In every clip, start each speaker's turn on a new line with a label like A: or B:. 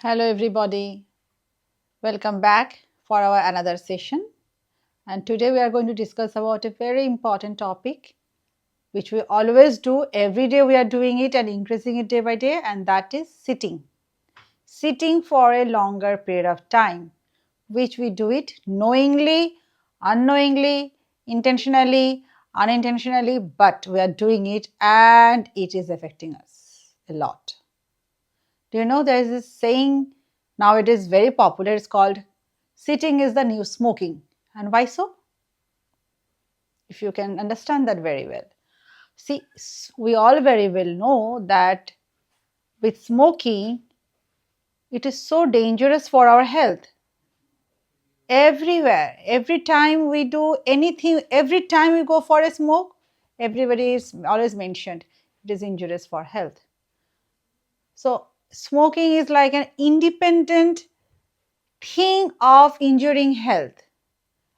A: Hello everybody, welcome back for our another session, and today we are going to discuss about a very important topic which we always do. Every day we are doing it and increasing it day by day, and that is sitting. Sitting for a longer period of time, which we do it knowingly, unknowingly, intentionally, unintentionally, but we are doing it and it is affecting us a lot. Do you know there is this saying now, it is very popular, it's called sitting is the new smoking. And why so? If you can understand that very well. See, we all very well know that with smoking, it is so dangerous for our health. Everywhere, every time we do anything, every time we go for a smoke, everybody is always mentioned it is injurious for health. So, smoking is like an independent thing of injuring health.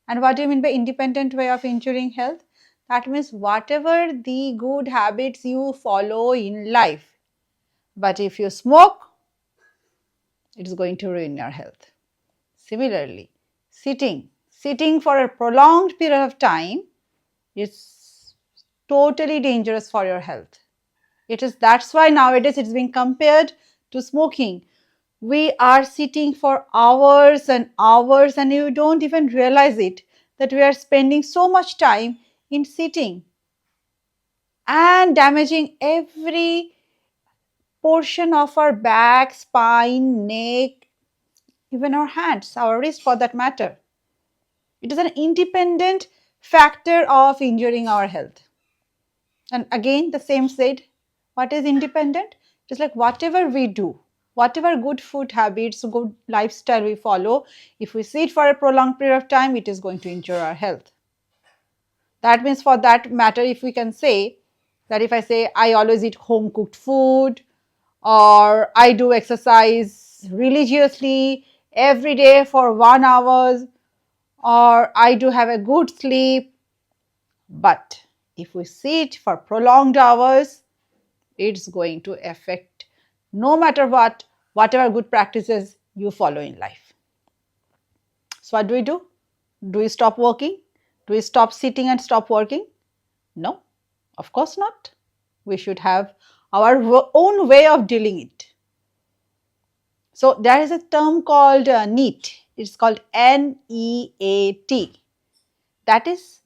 A: And what do you mean by independent way of injuring health? That means whatever the good habits you follow in life, but if you smoke, it is going to ruin your health. Similarly, sitting for a prolonged period of time is totally dangerous for your health. That's why nowadays it's being compared to smoking. We are sitting for hours and hours, and you don't even realize it that we are spending so much time in sitting and damaging every portion of our back, spine, neck, even our hands, our wrist for that matter. It is an independent factor of injuring our health. And again, the same said, what is independent? Just like whatever we do, whatever good food habits, good lifestyle we follow, if we sit for a prolonged period of time, it is going to injure our health. That means for that matter, if we can say that if I say I always eat home cooked food, or I do exercise religiously every day for 1 hour, or I do have a good sleep, but if we sit for prolonged hours, it's going to affect no matter what, whatever good practices you follow in life. So what do we do? Do we stop working? Do we stop sitting and stop working? No, of course not. We should have our own way of dealing it. So there is a term called NEAT. It's called NEAT. That is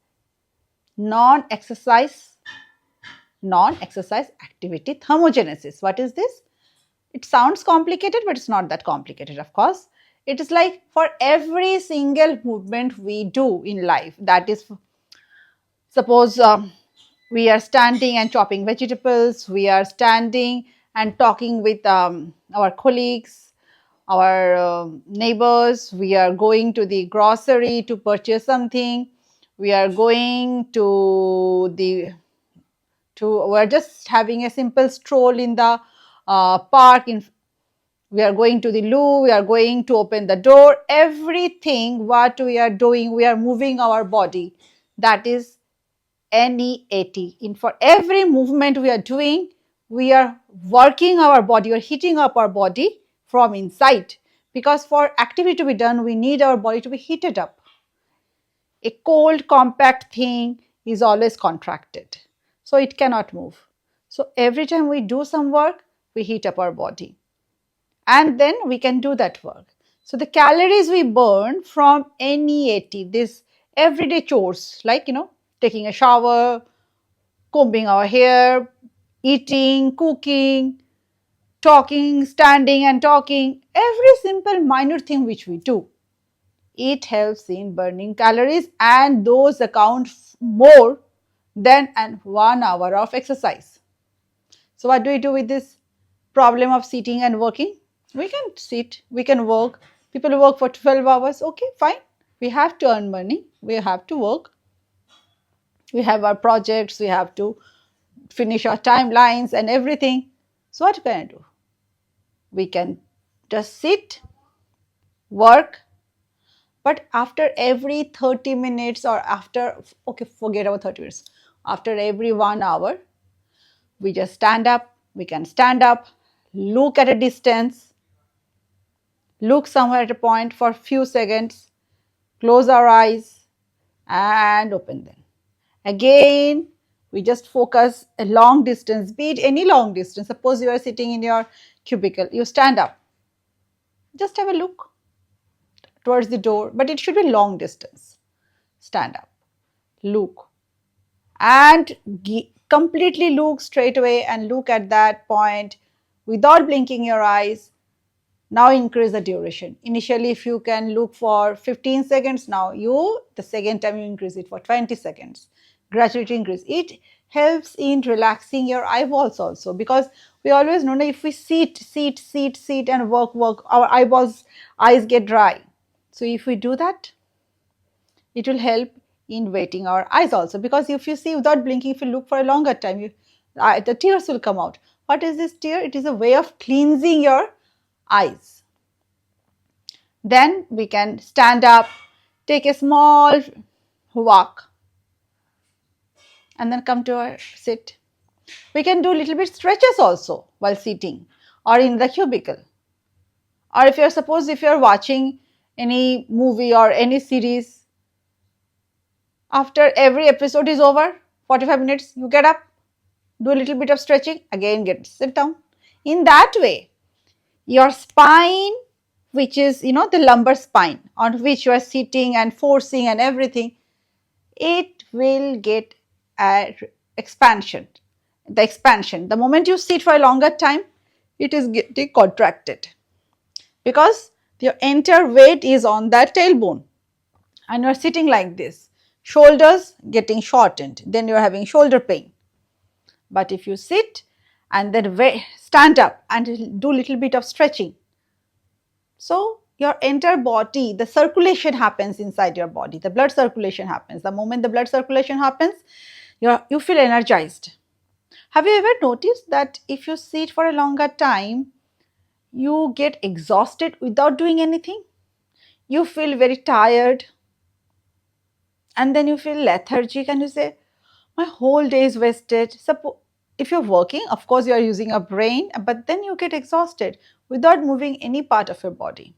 A: non-exercise activity thermogenesis. What is this? It sounds complicated, but it's not that complicated, of course. It is like for every single movement we do in life, that is, suppose we are standing and chopping vegetables, we are standing and talking with our colleagues, our neighbors, we are going to the grocery to purchase something, we are going to we're just having a simple stroll in the park, we are going to the loo, we are going to open the door, everything what we are doing, we are moving our body. That is NEAT. For every movement we are doing, we are working our body, we are heating up our body from inside. Because for activity to be done, we need our body to be heated up. A cold, compact thing is always contracted, so it cannot move. So every time we do some work, we heat up our body, and then we can do that work. So the calories we burn from NEAT, this everyday chores, like taking a shower, combing our hair, eating, cooking, talking, standing and talking, every simple minor thing which we do, it helps in burning calories, and those account more than 1 hour of exercise. So what do we do with this problem of sitting and working? We can sit, we can work. People work for 12 hours. Okay, fine. We have to earn money. We have to work. We have our projects. We have to finish our timelines and everything. So what can I do? We can just sit, work, but after every 30 minutes or after, okay, forget about 30 minutes. After every 1 hour, we just stand up. We can stand up, look at a distance, look somewhere at a point for few seconds, close our eyes and open them. Again, we just focus a long distance, be it any long distance. Suppose you are sitting in your cubicle, you stand up, just have a look towards the door, but it should be long distance. Stand up, look, and completely look straight away and look at that point without blinking your eyes. Now increase the duration. Initially, if you can look for 15 seconds, now the second time you increase it for 20 seconds. Gradually increase. It helps in relaxing your eyeballs also, because we always know that if we sit and work, our eyes get dry. So if we do that, it will help in wetting our eyes also, because if you see without blinking, if you look for a longer time, the tears will come out. What is this tear? It is a way of cleansing your eyes. Then we can stand up, take a small walk, and then come to our sit. We can do little bit stretches also while sitting or in the cubicle. Or if you're watching any movie or any series, after every episode is over, 45 minutes, you get up, do a little bit of stretching, again sit down. In that way, your spine, which is the lumbar spine on which you are sitting and forcing and everything, it will get expansion. The moment you sit for a longer time, it is getting contracted, because your entire weight is on that tailbone and you are sitting like this. Shoulders getting shortened, then you are having shoulder pain. But if you sit and then stand up and do little bit of stretching, so your entire body, the circulation happens inside your body, the blood circulation happens. The moment the blood circulation happens, you feel energized. Have you ever noticed that if you sit for a longer time, you get exhausted without doing anything? You feel very tired, and then you feel lethargic and you say, my whole day is wasted. If you're working, of course you are using a brain, but then you get exhausted without moving any part of your body,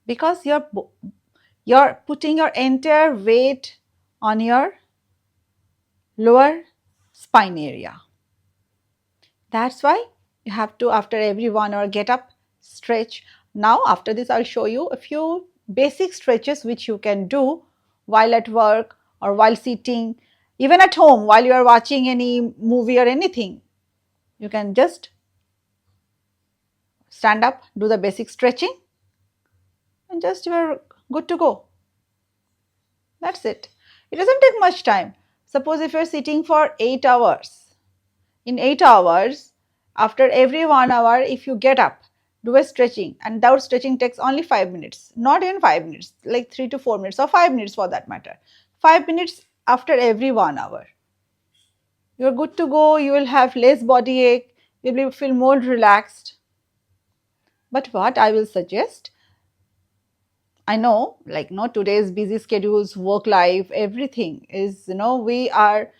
A: because you're putting your entire weight on your lower spine area. That's why you have to, after every 1 hour, get up, stretch. Now after this, I'll show you a few basic stretches which you can do while at work or while sitting, even at home while you are watching any movie or anything. You can just stand up, do the basic stretching, and just you are good to go. That's it. It doesn't take much time. Suppose if you're sitting for 8 hours, in 8 hours, after every 1 hour, if you get up, do a stretching, and that stretching takes only 5 minutes, not even 5 minutes, like 3 to 4 minutes or 5 minutes for that matter. 5 minutes after every 1 hour. You're good to go, you will have less body ache, you will feel more relaxed. But what I will suggest, I know, today's busy schedules, work life, everything is, we are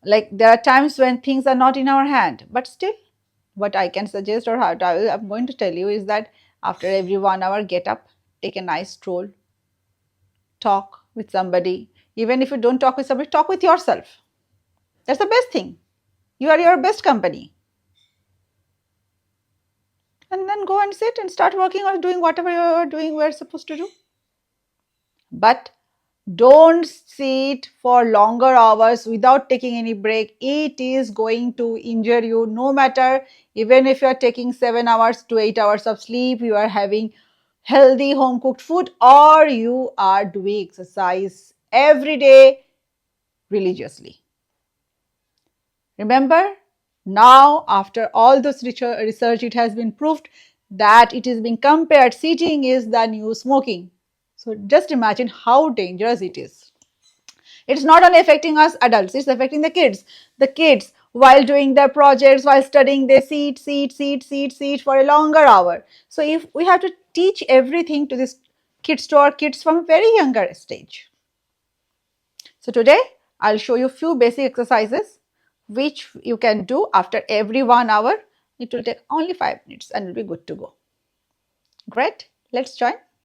A: there are times when things are not in our hand, but still, what I can suggest, or I'm going to tell you, is that after every 1 hour, get up, take a nice stroll, talk with somebody. Even if you don't talk with somebody, talk with yourself. That's the best thing. You are your best company. And then go and sit and start working or doing whatever you are doing, we're supposed to do. But don't sit for longer hours without taking any break. It is going to injure you, no matter, even if you are taking 7 hours to 8 hours of sleep, you are having healthy home cooked food, or you are doing exercise every day religiously. Remember, now after all this research, it has been proved that it is being compared, sitting is the new smoking. So just imagine how dangerous it is. It's not only affecting us adults, it's affecting the kids. The kids, while doing their projects, while studying, they sit for a longer hour. So if we have to teach everything to our kids from a very younger stage. So today, I'll show you a few basic exercises which you can do after every 1 hour. It will take only 5 minutes and you'll be good to go. Great. Let's join.